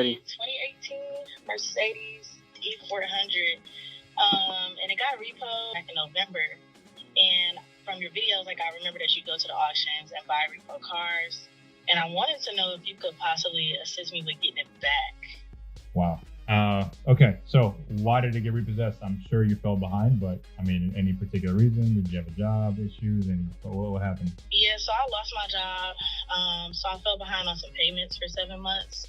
ready. 2018 Mercedes E400. And it got repoed back in November. And from your videos, like, I remember that you go to the auctions and buy repo cars. And I wanted to know if you could possibly assist me with getting it back. Wow. Okay, so why did it get repossessed? I'm sure you fell behind, but I mean, any particular reason? Did you have a job issues? What happened? Yeah, so I lost my job. So I fell behind on some payments for 7 months.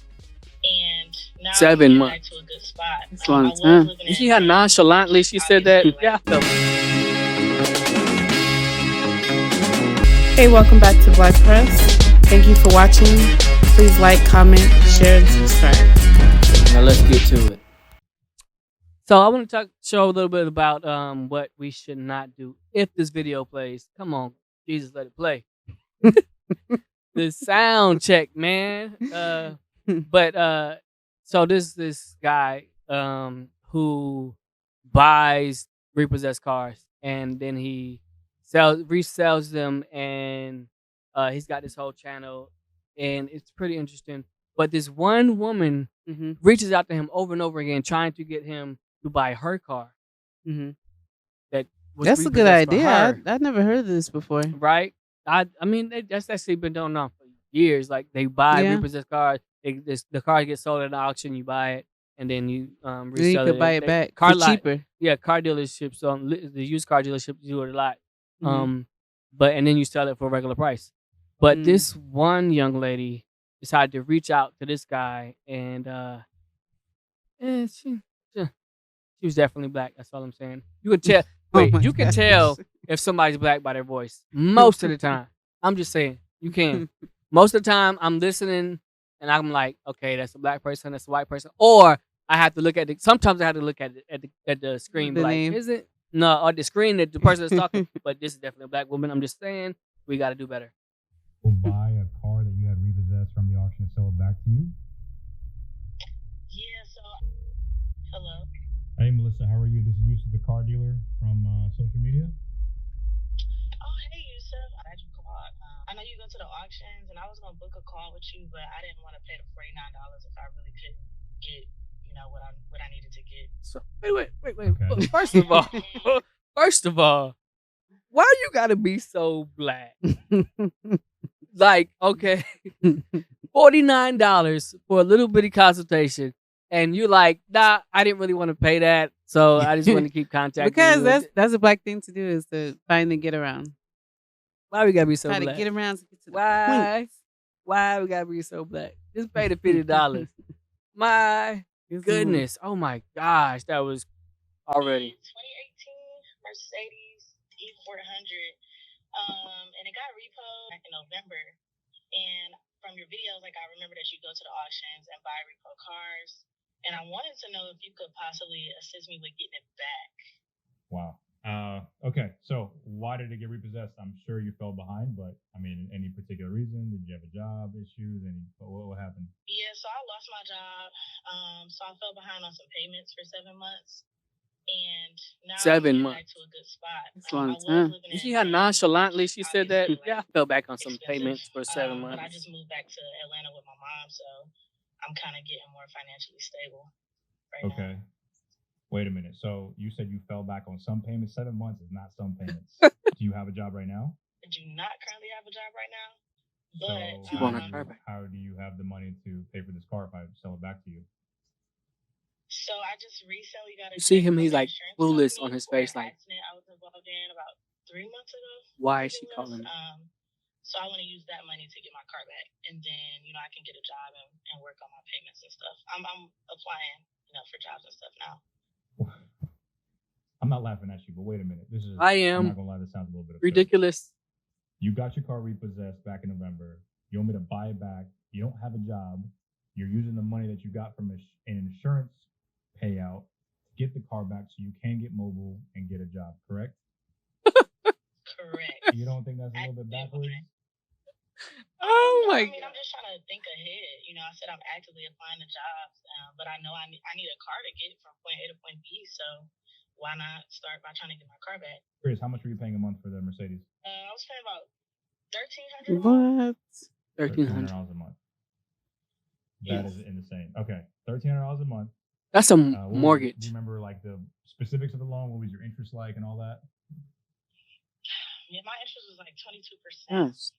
And now 7 I'm months. back to a good spot. That's a long time. You see how nonchalantly she said that? Yeah. Hey, welcome back to Black Press. Thank you for watching. Please like, comment, share, and subscribe. Now let's get to it. So I want to show a little bit about what we should not do if this video plays. Come on, Jesus, let it play. The sound check, man. So this guy who buys repossessed cars and then he resells them, and he's got this whole channel, and it's pretty interesting. But this one woman reaches out to him over and over again, trying to get him to buy her car. That's a good idea. I've never heard of this before. Right? I mean, that's actually been going on for years. Like, they buy repossessed cars. The car gets sold at an auction. You buy it, and then you resell it. You could buy it back for cheaper. Yeah, car dealerships, the used car dealerships do it a lot. And then you sell it for a regular price. But this one young lady decided to reach out to this guy, and she was definitely black. That's all I'm saying. You could tell. You can tell if somebody's black by their voice most of the time. I'm just saying, you can. Most of the time, I'm listening and I'm like, okay, that's a black person, that's a white person, or I have to look at sometimes I have to look at it at the screen, the like, name. is it? No, or the screen that the person is talking. But this is definitely a black woman. I'm just saying, we got to do better. Buy a car that you had repossessed from the auction and sell it back to you? Yeah, so... Hello? Hey, Melissa, how are you? This is Yusuf, the car dealer from social media. Oh, hey, Yusuf. I had you call. I know you go to the auctions, and I was going to book a call with you, but I didn't want to pay the $49 if I really couldn't get, what I needed to get. So, wait. Okay. First of all, why you gotta be so black? Like, okay, $49 for a little bitty consultation, and you're like, nah, I didn't really want to pay that, so I just want to keep contacting because you. that's a black thing to do, is to finally get around. Why we gotta be so Try black? to get around to get to the point. Why we gotta be so black? Just pay the $50. My goodness. Oh my gosh, that was already 2018 Mercedes E400. And it got repoed back in November. And from your videos, like, I remember that you go to the auctions and buy repo cars. And I wanted to know if you could possibly assist me with getting it back. Wow. Okay, so why did it get repossessed? I'm sure you fell behind, but I mean, any particular reason? Did you have a job issues? What happened? Yeah, so I lost my job. So I fell behind on some payments for 7 months. And now 7 I'm months. back to a good spot. That's a long time. You see how nonchalantly she said that? Yeah, I fell back on some payments for 7 months. But I just moved back to Atlanta with my mom, so I'm kind of getting more financially stable right now. Wait a minute. So you said you fell back on some payments. 7 months is not some payments. Do you have a job right now? I do not currently have a job right now. But how do you have the money to pay for this car if I sell it back to you? So I just recently got a... You see him, he's like clueless on his face, like, accident I was involved in about 3 months ago. Why is she calling me? So I want to use that money to get my car back, and then I can get a job and work on my payments and stuff. I'm applying for jobs and stuff now. I'm not laughing at you, but wait a minute. I am. I'm not gonna lie, this sounds a little bit absurd. Ridiculous. You got your car repossessed back in November. You want me to buy it back. You don't have a job. You're using the money that you got from an insurance payout to get the car back so you can get mobile and get a job, correct? Correct. You don't think that's a little bit backwards? Oh my God. I'm just trying to think ahead. I said I'm actively applying to jobs, but I know I need a car to get from point A to point B, so why not start by trying to get my car back? Chris, how much were you paying a month for the Mercedes? I was paying about $1,300. What? $1,300 a month. That Yes. is insane. Okay, $1,300 a month. That's a Do you mortgage. remember like the specifics of the loan? What was your interest like and all that? Yeah, my interest was like 22%. Yes.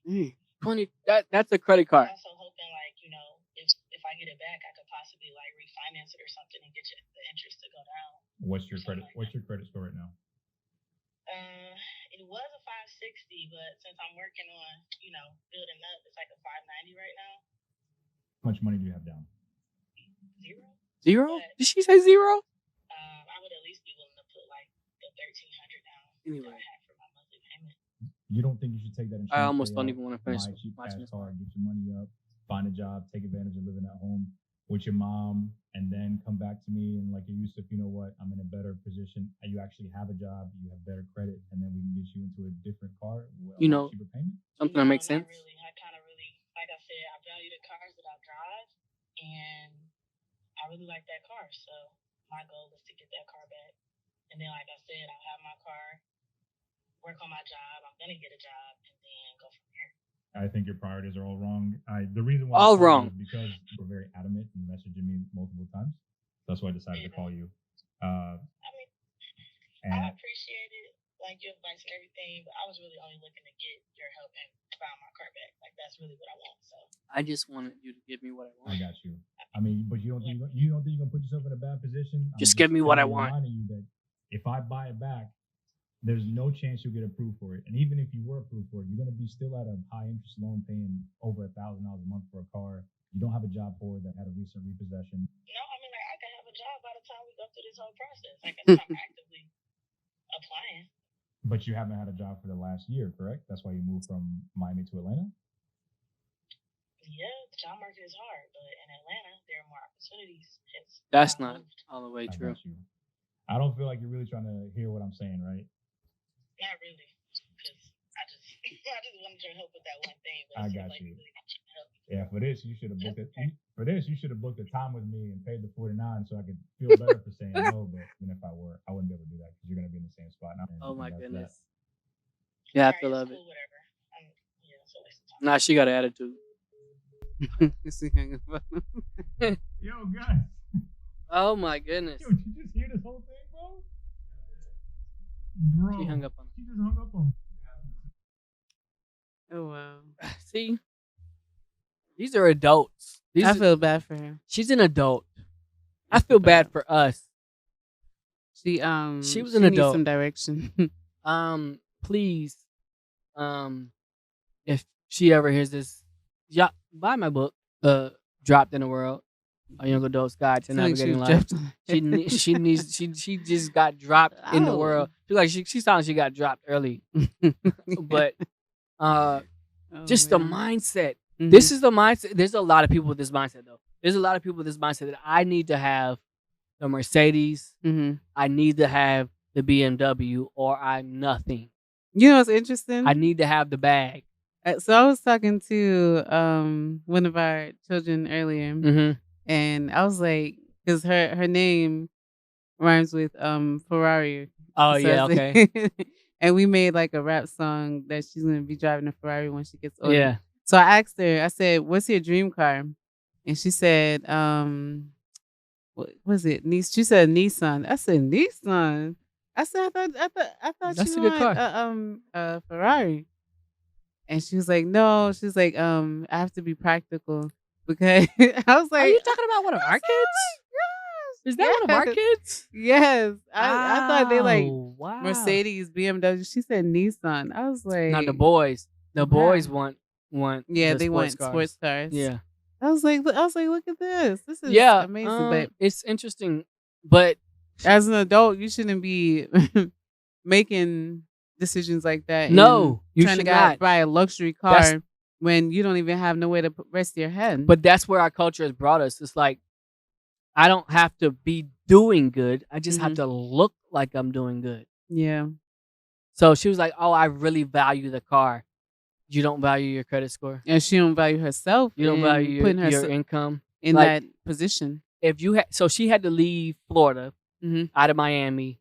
20. That's a credit card. I'm also hoping, like, you know, if I get it back, I could possibly like refinance it or something and get the interest to go down. What's your credit? What's your credit score right now? It was a 560, but since I'm working on, you know, building up, it's like a 590 right now. How much money do you have down? Zero? But, Did she say zero? I would at least be willing to put like the 1,300 down Anyway. that I had for my monthly payment. You don't think you should take that insurance? I almost don't payout, even want to finish buy a cheap watching cash this. car, get your money up, find a job, take advantage of living at home with your mom, and then come back to me and like, Yusuf, you know what? I'm in a better position. You actually have a job, you have better credit, and then we can get you into a different car with a You know, cheaper payment. something that makes Not sense. really. I kind of really, like I said, I value the cars that I drive, and I really like that car. So my goal is to get that car back. And then, like I said, I'll have my car, work on my job. I'm gonna get a job, and then go from here. I think your priorities are all wrong. The reason why All I called wrong. you is because you were very adamant and messaging me multiple times. That's why I decided to call you. I mean, I appreciate it, like your advice and everything, but I was really only looking to get your help and find my car back. Like that's really what I want. So I just wanted you to give me what I want. I got you. I mean, but you don't think you're gonna put yourself in a bad position? Just give me what I want. Reminding you that if I buy it back, there's no chance you'll get approved for it. And even if you were approved for it, you're gonna be still at a high interest loan, paying over $1,000 a month for a car you don't have a job for that had a recent repossession. No, I mean, like I can have a job by the time we go through this whole process. Like I'm actively applying. But you haven't had a job for the last year, correct? That's why you moved from Miami to Atlanta? Yeah, the job market is hard, but in Atlanta, there are more opportunities. That's not all the way true. I don't feel like you're really trying to hear what I'm saying, right? Not really, because I just wanted your help with that one thing. But I got you. Yeah, for this you should have booked it. For this you should have booked a time with me and paid the $49 so I could feel better for saying no. But even if I were, I wouldn't be able to do that because you're gonna be in the same spot. Oh my goodness. You have to love it. Whatever. Nah, she got an attitude. Yo, guys. Oh my goodness. Yo, did you just hear this whole thing, bro? Bro, She hung up on him. She just hung up on him. Oh wow. See, these are adults. I feel bad for her. She's an adult. I feel bad for us. She was an adult. Needs some direction. Please, if she ever hears this, yeah, buy my book, Dropped in the World, A Young Adult's Guide to Navigating Life. She just got dropped in the world. She sounds like she got dropped early, but just the mindset. Mm-hmm. This is the mindset. There's a lot of people with this mindset though. There's a lot of people with this mindset that I need to have the Mercedes. Mm-hmm. I need to have the BMW, or I'm nothing. You know what's interesting? I need to have the bag. So I was talking to one of our children earlier, mm-hmm. and I was like, because her name rhymes with Ferrari. Oh so yeah, okay. And we made like a rap song that she's gonna be driving a Ferrari when she gets older. Yeah. So I asked her, I said, "What's your dream car?" And she said, "What was it? She said Nissan." I said, "Nissan." I said, "I thought that's she a good car. A Ferrari." And she was like, "No." She's like, "I have to be practical because." I was like, "Are you talking about one of our kids?" Is that one of our kids? Yes. I thought they like Mercedes, BMW. She said Nissan. I was like, not the boys. The boys want. Yeah, they want sports cars. Yeah. I was like, look at this. This is amazing. But it's interesting. But as an adult, you shouldn't be making decisions like that. No, you trying should to not buy a luxury car when you don't even have nowhere to rest your head. But that's where our culture has brought us. It's like, I don't have to be doing good. I just have to look like I'm doing good. Yeah. So she was like, "Oh, I really value the car. You don't value your credit score, and she don't value herself. You don't value your income in that position. If you so she had to leave Florida out of Miami.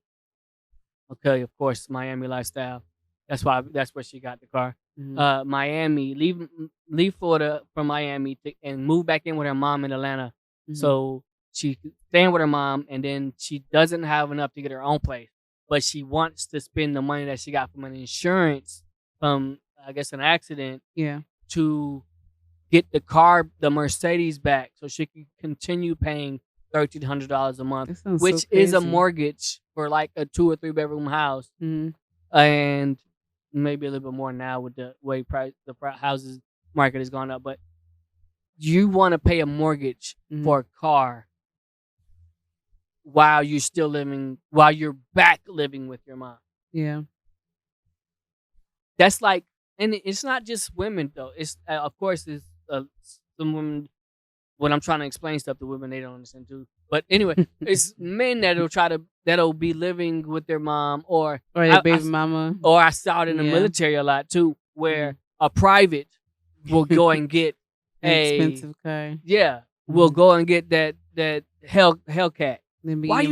Okay, of course, Miami lifestyle. That's where she got the car. Miami, leave Florida from Miami and move back in with her mom in Atlanta. So she staying with her mom, and then she doesn't have enough to get her own place, but she wants to spend the money that she got from an insurance from, I guess, an accident Yeah. to get the Mercedes back, so she can continue paying $1,300 a month, That sounds so which is a crazy. mortgage for like a 2 or 3 bedroom house, and maybe a little bit more now with the way houses market has gone up. But you want to pay a mortgage for a car while you're back living with your mom. Yeah. That's like, and it's not just women though. It's of course it's some women. When I'm trying to explain stuff to women, they don't understand too. But anyway, it's men that'll be living with their mom or their baby mama. Or I saw it in the military a lot too, where a private will go and get an expensive car. Yeah, will go and get that Hellcat. Why are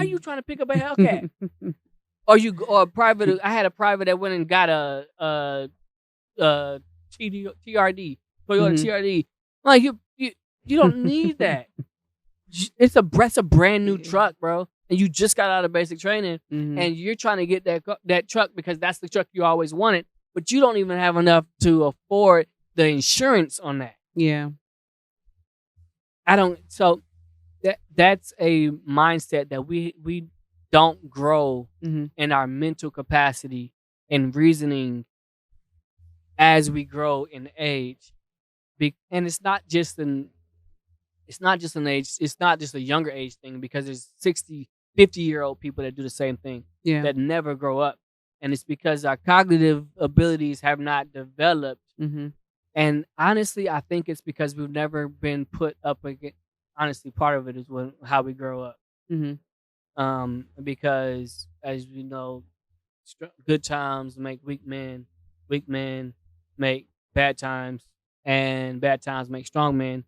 you trying to pick up a Hellcat? or a private? I had a private that went and got a TRD, Toyota TRD. Like you don't need that. It's a brand new truck, bro, and you just got out of basic training, and you're trying to get that truck because that's the truck you always wanted, but you don't even have enough to afford the insurance on that. Yeah, I don't. So that's a mindset that we don't grow in our mental capacity and reasoning as we grow in age, and it's not just an age. It's not just a younger age thing, because there's 60, 50-year-old people that do the same thing that never grow up, and it's because our cognitive abilities have not developed. And honestly, I think it's because we've never been put up against. Honestly, part of it is how we grow up. Because as we know, good times make weak men make bad times, and bad times make strong men,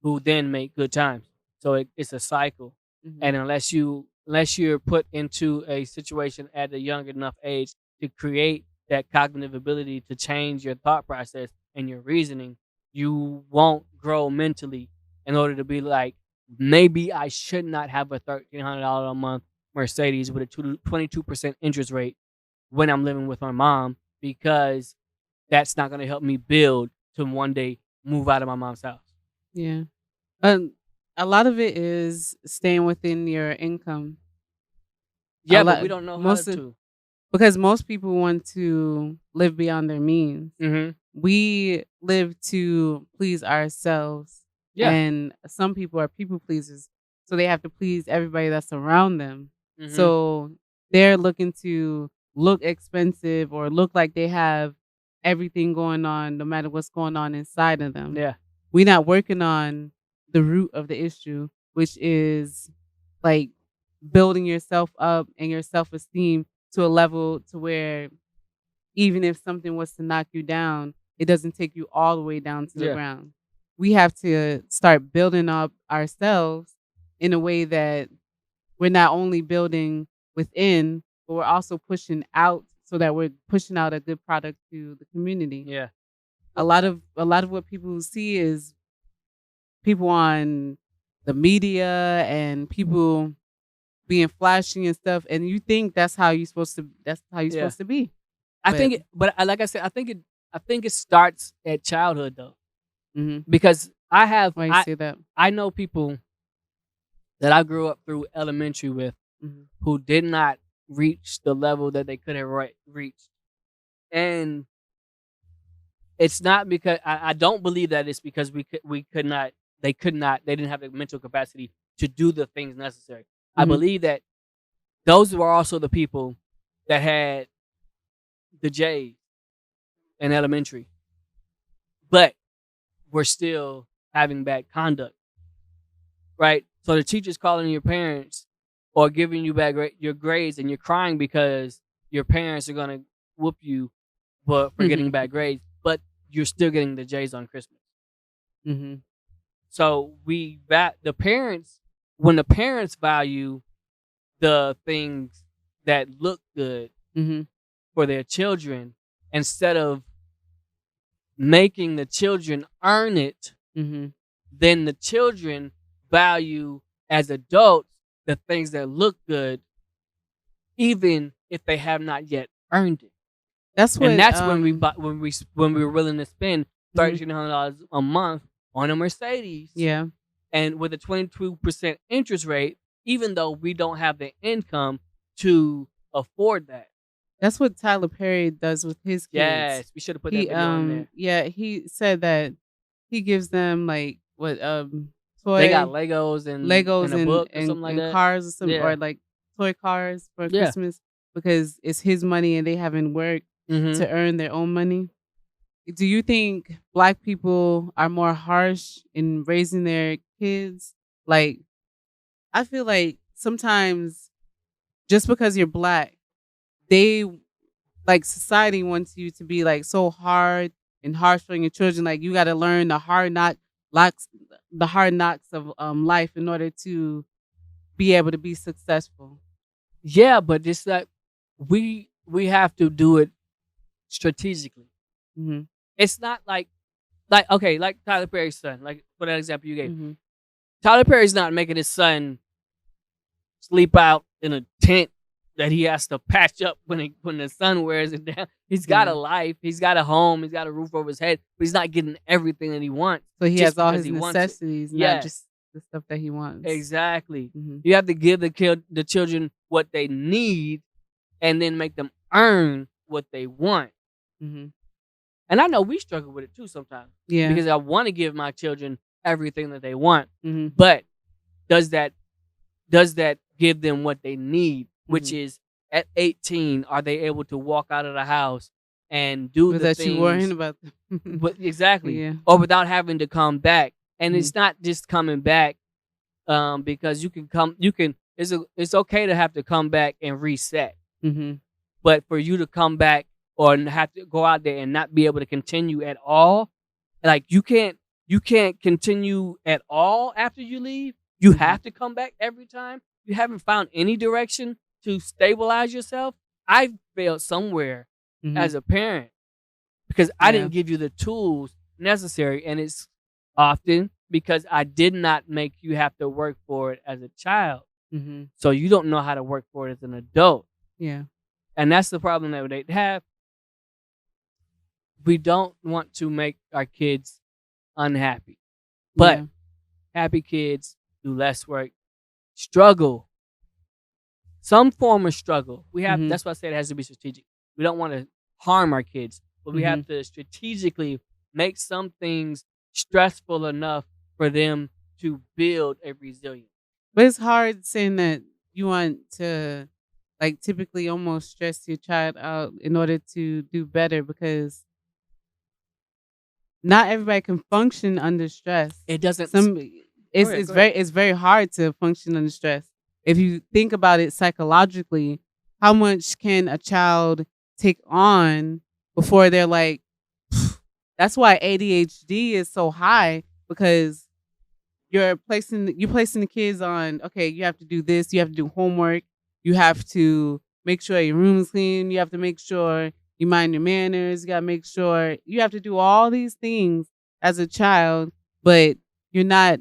who then make good times. So it's a cycle. And unless you're put into a situation at a young enough age to create that cognitive ability to change your thought process and your reasoning, you won't grow mentally in order to be like, maybe I should not have a $1,300 a month Mercedes with a 22% interest rate when I'm living with my mom, because that's not going to help me build to one day move out of my mom's house. Yeah. A lot of it is staying within your income. Yeah, but we don't know how to. Because most people want to live beyond their means. We live to please ourselves. Yeah. And some people are people pleasers, so they have to please everybody that's around them. So they're looking to look expensive or look like they have everything going on, no matter what's going on inside of them. Yeah. We're not working on the root of the issue, which is like building yourself up and your self-esteem to a level to where even if something was to knock you down, it doesn't take you all the way down to the ground. We have to start building up ourselves in a way that we're not only building within, but we're also pushing out, so that we're pushing out a good product to the community. Yeah. A lot of what people see is people on the media and people being flashy and stuff, and you think that's how you're supposed to be. I think like I said, I think it starts at childhood though. Because Why you say that? I know people that I grew up through elementary with who did not reach the level that they could have reached. And it's not because I don't believe that it's because they didn't have the mental capacity to do the things necessary. I believe that those were also the people that had the J's in elementary, but were still having bad conduct, right? So the teacher's calling your parents or giving you your grades, and you're crying because your parents are gonna whoop you for getting bad grades, but you're still getting the J's on Christmas. So the parents, when the parents value the things that look good for their children instead of making the children earn it, Mm-hmm. then the children value as adults the things that look good, even if they have not yet earned it. That's what. And that's when we're willing to spend Mhm. $1,300 a month on a Mercedes. Yeah. And with a 22% interest rate, even though we don't have the income to afford that. That's what Tyler Perry does with his kids. Yes, we should have put that video on there. Yeah, he said that he gives them like what They got Legos and a book or something like and that. cars or something, Yeah. or like toy cars for Yeah. Christmas because it's his money and they haven't worked Mhm. to earn their own money. Do you think Black people are more harsh in raising their kids? Like, I feel like sometimes just because you're Black, they like society wants you to be like so hard and harsh on your children. Like you got to learn the hard knocks of life in order to be able to be successful. Yeah, but it's like we have to do it strategically. Mm-hmm. It's not like okay, like Tyler Perry's son. Like for that example you gave, Mm-hmm. Tyler Perry's not making his son sleep out in a tent that he has to patch up when the sun wears it down. He's got a life, he's got a home, he's got a roof over his head, but he's not getting everything that he wants. So he just has all because his he wants it. necessities, Yes. not just the stuff that he wants. Exactly. Mm-hmm. You have to give the children what they need, and then make them earn what they want. Mm-hmm. And I know we struggle with it too sometimes. Yeah. Because I want to give my children everything that they want, Mm-hmm. but does that give them what they need? Which Mm-hmm. is at 18, are they able to walk out of the house and do Without the you things? worrying about them. But exactly. Yeah. Or without having to come back. And Mhm. it's not just coming back because it's okay to have to come back and reset. Mm-hmm. But for you to come back or have to go out there and not be able to continue at all, like you can't continue at all after you leave. You have to come back every time. You haven't found any direction to stabilize yourself. I failed somewhere Mm-hmm. as a parent because I Yeah. didn't give you the tools necessary, and it's often because I did not make you have to work for it as a child. Mm-hmm. So you don't know how to work for it as an adult. Yeah. And that's the problem that they have. We don't want to make our kids unhappy. But Yeah. happy kids do less work, struggle. Some form of struggle. We have Mhm. that's why I said it has to be strategic. We don't want to harm our kids, but we have to strategically make some things stressful enough for them to build a resilience. But it's hard saying that you want to like typically almost stress your child out in order to do better because not everybody can function under stress. It doesn't Some Go it's ahead, it's go very it's very hard to function under stress. If you think about it psychologically, how much can a child take on before they're like that's why ADHD is so high because you're placing the kids on, okay, you have to do this, you have to do homework, you have to make sure your room is clean, you have to make sure you mind your manners, you got to make sure you have to do all these things as a child, but you're not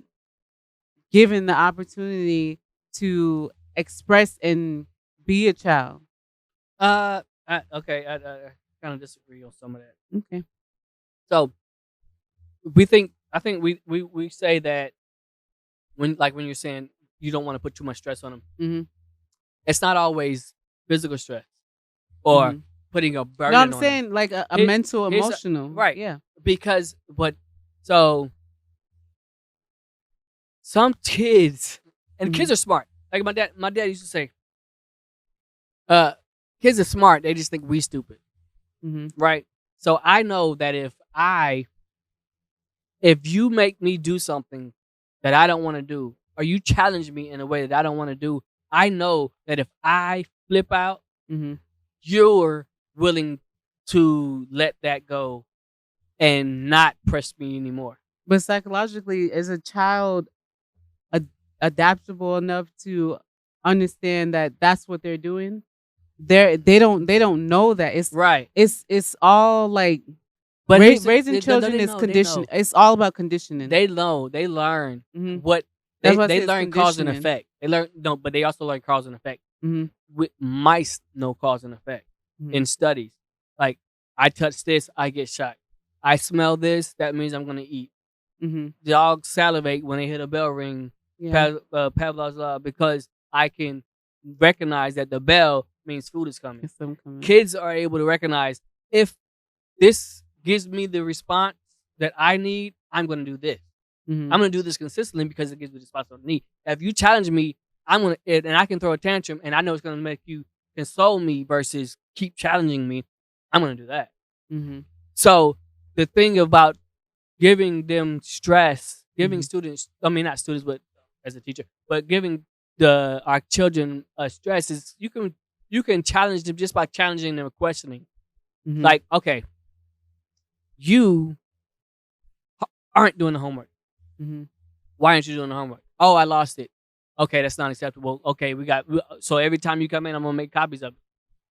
given the opportunity to express and be a child. I kind of disagree on some of that. Okay. So I think we say that when you're saying you don't want to put too much stress on them, Mm-hmm. it's not always physical stress or Mm-hmm. putting a burden No, I'm on them. saying like a Here- mental, here's a- emotional. right. Yeah. Because so some kids and kids are smart. Like my dad used to say, kids are smart, they just think we stupid. Mm-hmm. Right? So I know that if you make me do something that I don't want to do, or you challenge me in a way that I don't want to do, I know that if I flip out, Mm-hmm. you're willing to let that go and not press me anymore. But psychologically, is a child adaptable enough to understand that that's what they're doing? They don't know that it's Right. it's all like But raising children is conditioning. It's all about conditioning. They learn Mhm. what That's why I they say it's learn cause and conditioning. effect. They learn but they also learn cause and effect. Mhm. With mice know cause and effect Mhm. in studies. Like I touch this, I get shot. I smell this, that means I'm gonna eat. Mhm. Dogs salivate when they hear the bell ring. Yeah. Pavlov's law, because I can recognize that the bell means food is coming. It's them coming. Kids are able to recognize if this gives me the response that I need, I'm going to do this. Mhm. I'm going to do this consistently because it gives me the response I need. If you challenge me, I'm going to, and I can throw a tantrum, and I know it's going to make you console me versus keep challenging me. I'm going to do that. Mhm. So the thing about giving them stress, giving Mhm. students, I mean not students, but as a teacher, but giving our children stress is you can challenge them just by challenging them and questioning. Mhm. Like, okay, you aren't doing the homework. Mhm. Why aren't you doing the homework? Oh, I lost it. Okay, that's not acceptable. Okay, so every time you come in, I'm gonna make copies of it.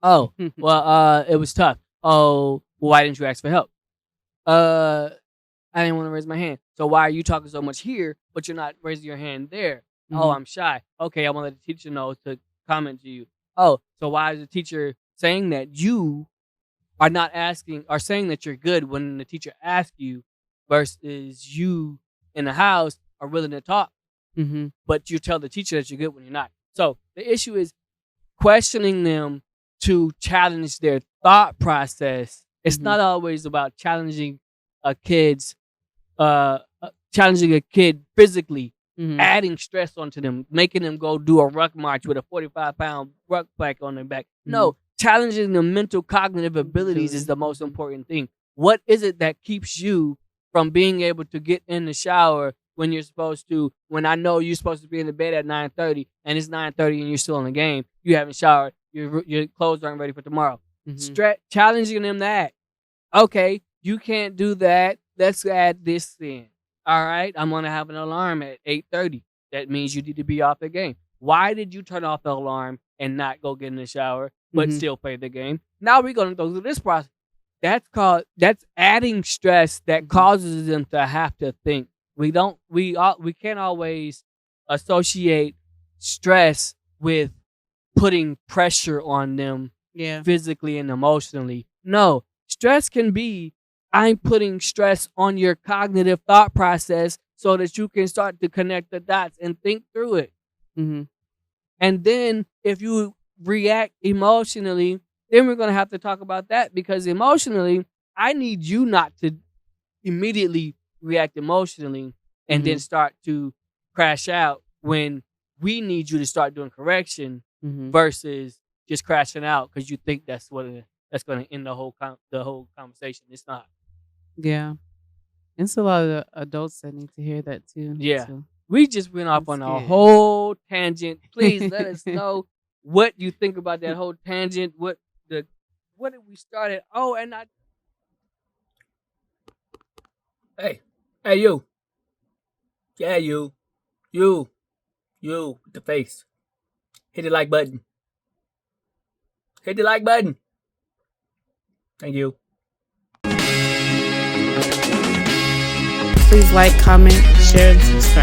Oh, well, it was tough. Oh, well, why didn't you ask for help? I didn't want to raise my hand. So why are you talking so much here, but you're not raising your hand there? Oh, Mhm. I'm shy. Okay, I want to let the teacher know to comment to you. Oh, so why is the teacher saying that you are not asking or saying that you're good when the teacher asks you versus you in the house are willing to talk, Mhm. but you tell the teacher that you're good when you're not. So the issue is questioning them to challenge their thought process. It's Mhm. not always about challenging a kid's challenging a kid physically, Mhm. adding stress onto them, making them go do a ruck march with a 45-pound rucksack on their back. No, challenging the mental cognitive abilities is the most important thing. What is it that keeps you from being able to get in the shower when you're supposed to? When I know you're supposed to be in the bed at 9:30 and it's 9:30 and you're still in the game, you haven't showered, your clothes aren't ready for tomorrow. Challenging them that. Okay, you can't do that. Let's add this in. All right, I'm gonna have an alarm at 8:30. That means you need to be off the game. Why did you turn off the alarm and not go get in the shower, but still play the game? Now we're gonna go through this process. That's adding stress that causes them to have to think. We can't always associate stress with putting pressure on them physically and emotionally. No, stress can be I'm putting stress on your cognitive thought process so that you can start to connect the dots and think through it. Mhm. And then if you react emotionally, then we're going to have to talk about that because emotionally, I need you not to immediately react emotionally and then start to crash out when we need you to start doing correction versus just crashing out because you think that's going to end the whole conversation. It's not. Yeah. It's a lot of adults that need to hear that too. Yeah. So We just went off that's on a good. whole tangent. Please let us know what you think about that whole tangent. What did we start at? Oh, and hey, you. Yeah, you with the face. Hit the like button. Hit the like button. Thank you. Please like, comment, share, and